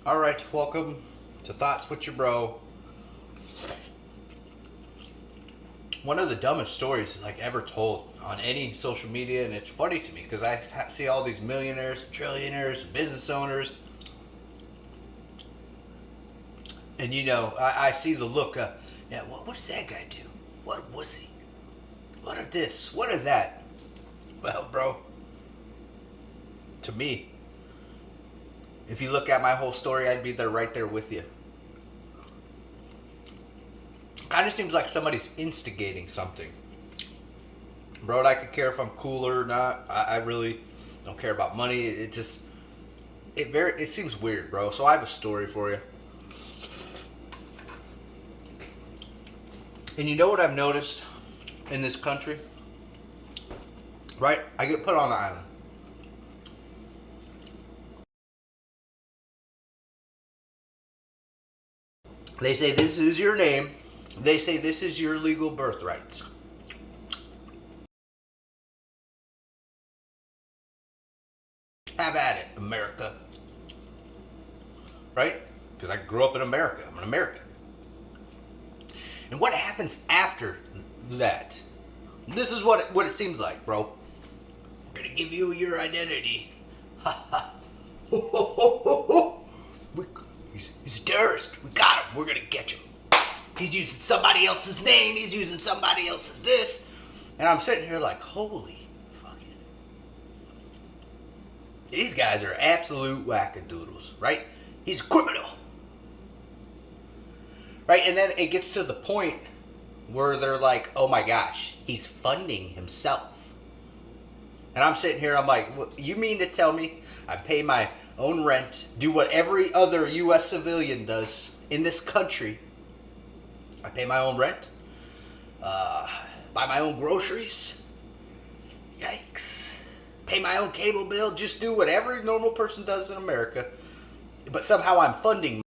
All right, welcome to Thoughts with your bro. One of the dumbest stories like ever told on any social media, and it's funny to me because I see all these millionaires, trillionaires, business owners, and I see the look. Yeah, what does that guy do? What was he? What of this? What of that? Well, bro, to me, if you look at my whole story, I'd be there right there with you. Kind of seems like somebody's instigating something. Bro, I could care if I'm cooler or not. I really don't care about money. It seems weird, bro. So I have a story for you. And you know what I've noticed in this country? Right? I get put on the island. They say this is your name. They say this is your legal birthrights. Have at it, America. Right? Because I grew up in America. I'm an American. And what happens after that? This is what it seems like, bro. We're gonna give you your identity. Ha ha. Ho ho ho ho ho. He's a terrorist. We got him. We're gonna get him. He's using somebody else's name. He's using somebody else's this. And I'm sitting here like, holy fucking. These guys are absolute wackadoodles, right? He's a criminal. Right? And then it gets to the point where they're like, oh my gosh, he's funding himself. And I'm sitting here, I'm like, you mean to tell me I pay my own rent, do what every other U.S. civilian does in this country? I pay my own rent, buy my own groceries. Yikes. Pay my own cable bill, just do what every normal person does in America. But somehow I'm funding.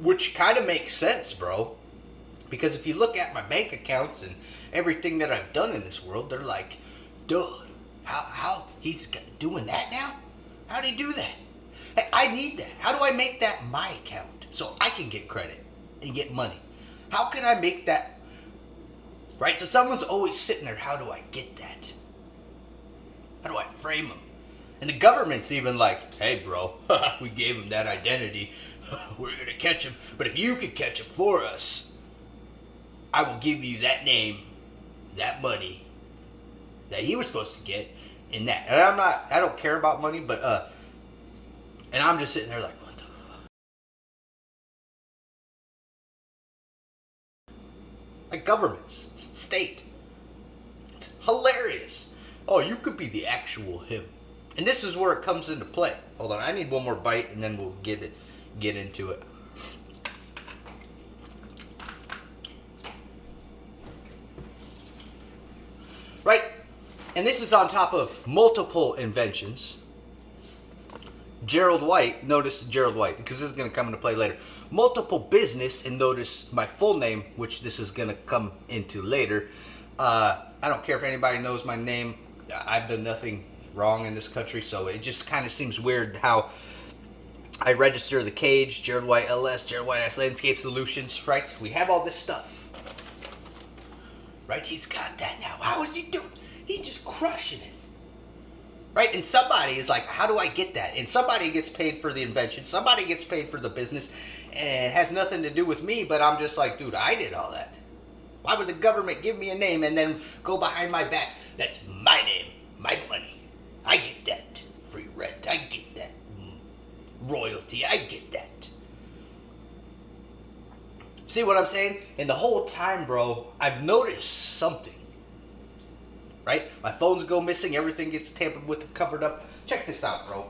Which kind of makes sense, bro. Because if you look at my bank accounts and everything that I've done in this world, they're like, dude, how he's doing that now? How'd he do that? Hey, I need that. How do I make that my account so I can get credit and get money? How can I make that? Right? So someone's always sitting there, how do I get that? How do I frame them? And the government's even like, hey, bro, we gave him that identity. We're going to catch him. But if you could catch him for us, I will give you that name, that money that he was supposed to get, and that. And I don't care about money, but, and I'm just sitting there like, what the fuck? Like governments, state. It's hilarious. Oh, you could be the actual him. And this is where it comes into play. Hold on, I need one more bite and then we'll get into it. Right? And this is on top of multiple inventions. Gerald White, notice Gerald White, because this is going to come into play later. Multiple business, and notice my full name, which this is going to come into later. I don't care if anybody knows my name. I've done nothing wrong in this country, so it just kind of seems weird how I register the cage, Gerald White LS, Gerald White S Landscape Solutions, right? We have all this stuff. Right? He's got that now. How is he doing? He's just crushing it. Right? And somebody is like, how do I get that? And somebody gets paid for the invention. Somebody gets paid for the business. And it has nothing to do with me, but I'm just like, dude, I did all that. Why would the government give me a name and then go behind my back? That's my name, my money. I get that free rent. I get that royalty. I get that. See what I'm saying? And the whole time, bro, I've noticed something. Right? My phones go missing. Everything gets tampered with and covered up. Check this out, bro.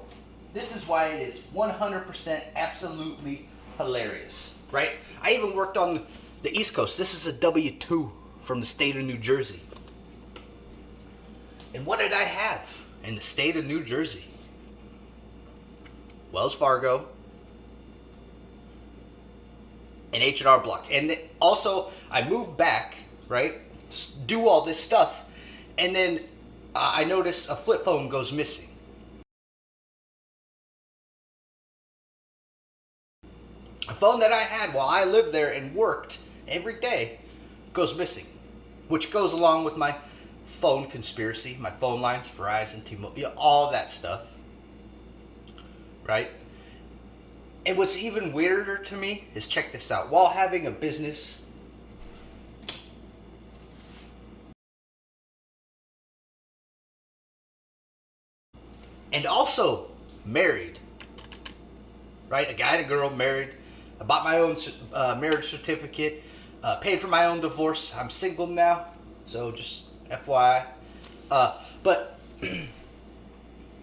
This is why it is 100% absolutely hilarious. Right? I even worked on the East Coast. This is a W-2 from the state of New Jersey. And what did I have in the state of New Jersey? Wells Fargo, an H&R Block. And also, I moved back, right, do all this stuff, and then I notice a flip phone goes missing. A phone that I had while I lived there and worked every day goes missing, which goes along with my phone conspiracy, my phone lines, Verizon, T-Mobile, all that stuff, right? And what's even weirder to me is, check this out, while having a business, and also married, right? A guy and a girl married. I bought my own marriage certificate, paid for my own divorce. I'm single now, so just FYI. But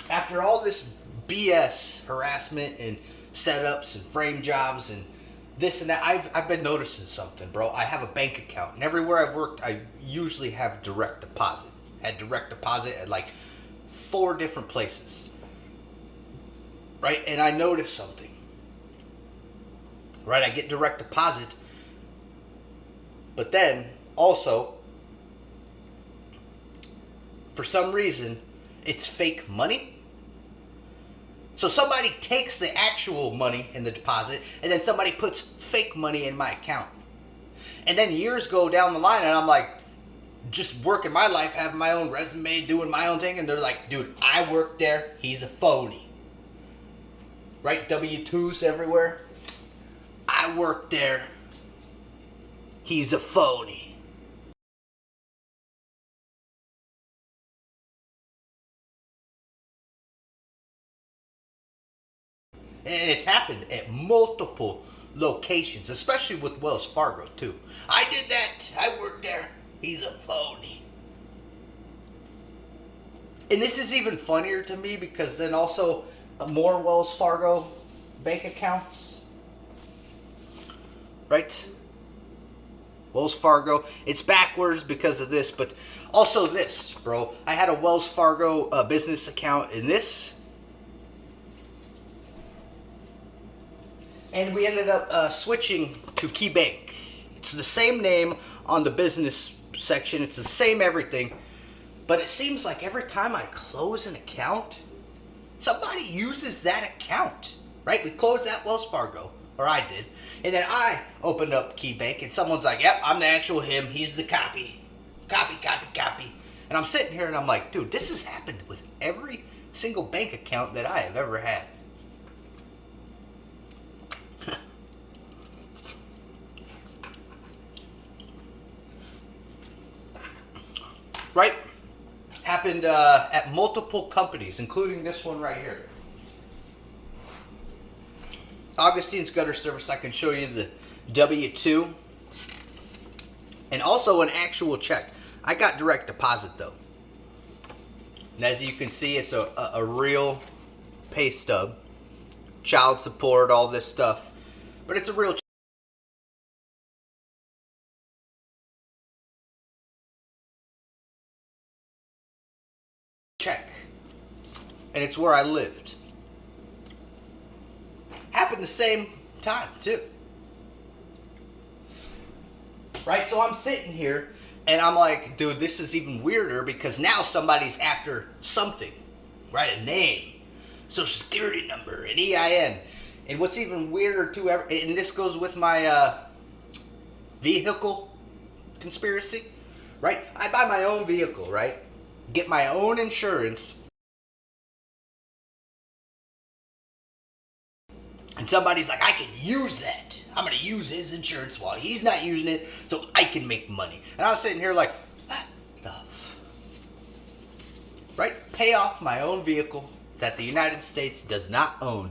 after all this BS harassment and setups and frame jobs and this and that, I've been noticing something, bro. I have a bank account, and everywhere I've worked, I usually have direct deposit. Had direct deposit at like 4 different places, right? And I noticed something, right? I get direct deposit, but then also, for some reason, it's fake money. So somebody takes the actual money in the deposit, and then somebody puts fake money in my account. And then years go down the line, and I'm like, just working my life, having my own resume, doing my own thing, and they're like, dude, I worked there, he's a phony. Right? W-2s everywhere. I worked there, he's a phony. And it's happened at multiple locations, especially with Wells Fargo too. I did that, I worked there, he's a phony. And this is even funnier to me because then also more Wells Fargo bank accounts, right? Wells Fargo, it's backwards because of this, but also this, bro. I had a Wells Fargo business account in this, and we ended up switching to KeyBank. It's the same name on the business section, it's the same everything, but it seems like every time I close an account, somebody uses that account, right? We closed that Wells Fargo, or I did, and then I opened up KeyBank, and someone's like, yep, I'm the actual him, he's the copy. And I'm sitting here and I'm like, dude, this has happened with every single bank account that I have ever had. Right? Happened at multiple companies, including this one right here. Augustine's Gutter Service. I can show you the W-2 and also an actual check. I got direct deposit though. And as you can see, it's a real pay stub. Child support, all this stuff. But it's a real check. And it's where I lived. Happened the same time too. Right? So I'm sitting here and I'm like, dude, this is even weirder because now somebody's after something. Right? A name, social security number, an EIN. And what's even weirder too, and this goes with my vehicle conspiracy, right? I buy my own vehicle, right? Get my own insurance. And somebody's like, I can use that. I'm going to use his insurance while he's not using it so I can make money. And I'm sitting here like, what the right? Pay off my own vehicle that the United States does not own.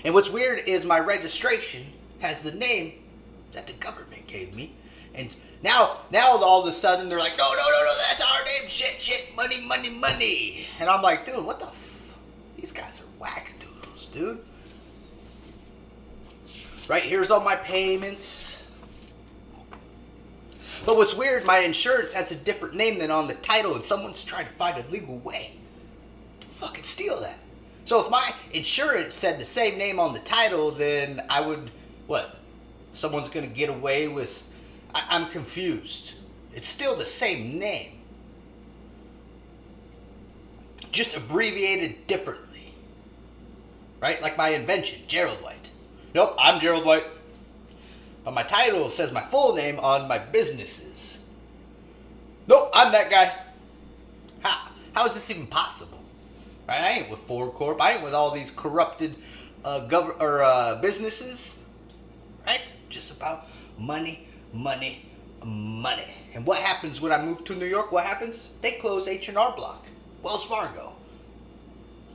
And what's weird is my registration has the name that the government gave me. And now all of a sudden they're like, no, that's our name. Shit, money. And I'm like, dude, what the these guys are wackadoodles, dude. Right, here's all my payments. But what's weird, my insurance has a different name than on the title, and someone's trying to find a legal way to fucking steal that. So if my insurance said the same name on the title, then I would, what? Someone's gonna get away with, I'm confused. It's still the same name. Just abbreviated differently. Right, like my invention, Gerald White. Nope, I'm Gerald White. But my title says my full name on my businesses. Nope, I'm that guy. How is this even possible? Right? I ain't with Ford Corp. I ain't with all these corrupted businesses. Right? Just about money, money, money. And what happens when I move to New York? What happens? They close H&R Block, Wells Fargo.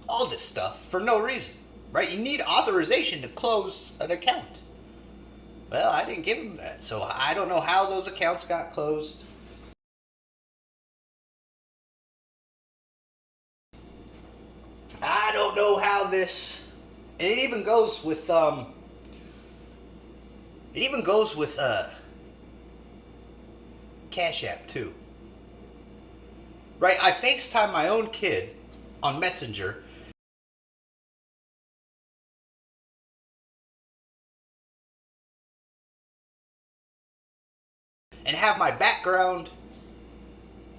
All this stuff for no reason. Right? You need authorization to close an account. Well, I didn't give them that. So I don't know how those accounts got closed. I don't know how this, and it even goes with Cash App too. Right? I FaceTime my own kid on Messenger and have my background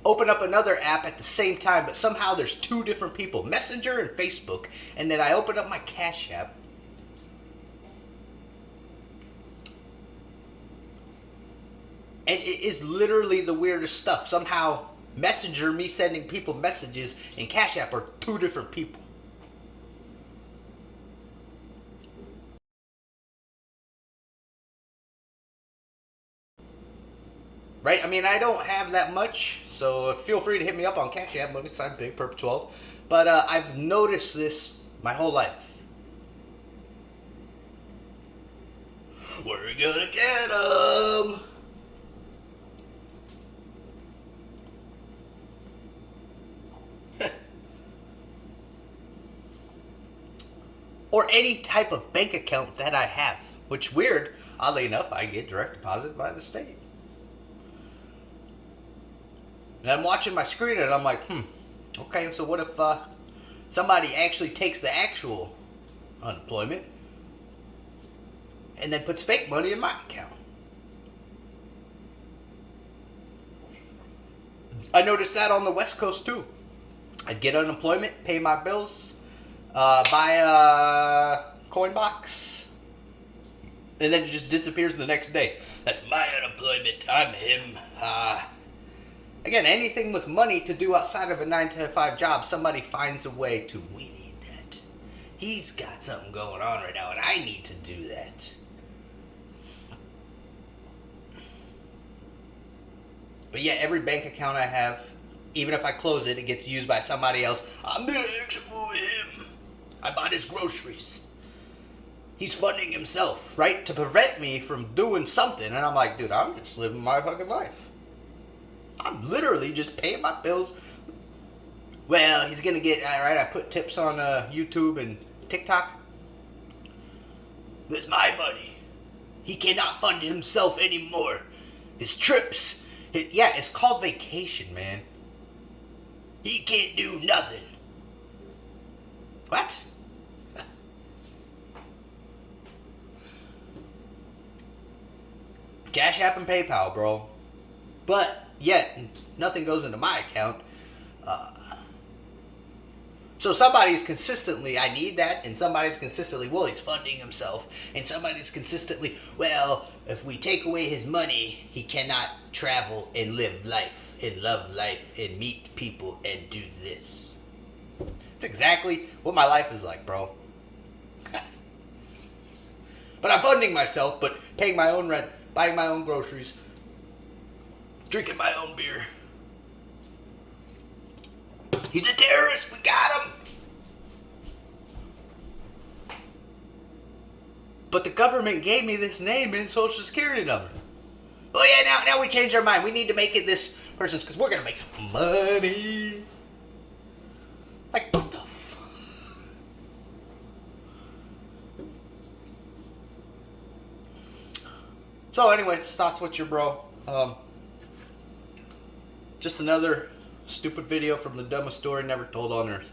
open up another app at the same time, but somehow there's two different people, Messenger and Facebook, and then I open up my Cash App. And it is literally the weirdest stuff. Somehow Messenger, me sending people messages, and Cash App are two different people. Right? I mean, I don't have that much, so feel free to hit me up on Cash App, Movie Sign Big Perp 12. But I've noticed this my whole life. We're gonna get 'em. Or any type of bank account that I have. Which, weird, oddly enough, I get direct deposit by the state. And I'm watching my screen and I'm like, okay, so what if somebody actually takes the actual unemployment and then puts fake money in my account? I noticed that on the West Coast too. I'd get unemployment, pay my bills, buy a coin box, and then it just disappears the next day. That's my unemployment. I'm him. Again, anything with money to do outside of a 9-to-5 job, somebody finds a way to, we need that. He's got something going on right now, and I need to do that. But yeah, every bank account I have, even if I close it, it gets used by somebody else. I'm the extra for him. I bought his groceries. He's funding himself, right? To prevent me from doing something. And I'm like, dude, I'm just living my fucking life. I'm literally just paying my bills. Well, he's gonna get, alright, I put tips on YouTube and TikTok. That's my money. He cannot fund himself anymore. His trips. Yeah, it's called vacation, man. He can't do nothing. What? Cash App and PayPal, bro. But yet, nothing goes into my account. So somebody's consistently, I need that, and somebody's consistently, well, he's funding himself, and somebody's consistently, well, if we take away his money, he cannot travel and live life, and love life, and meet people, and do this. It's exactly what my life is like, bro. But I'm funding myself, but paying my own rent, buying my own groceries, drinking my own beer. He's a terrorist. We got him. But the government gave me this name and social security number. Oh yeah, now we changed our mind. We need to make it this person's because we're gonna make some money. Like what the fuck? So anyways, thoughts with your bro. Just another stupid video from the dumbest story never told on earth.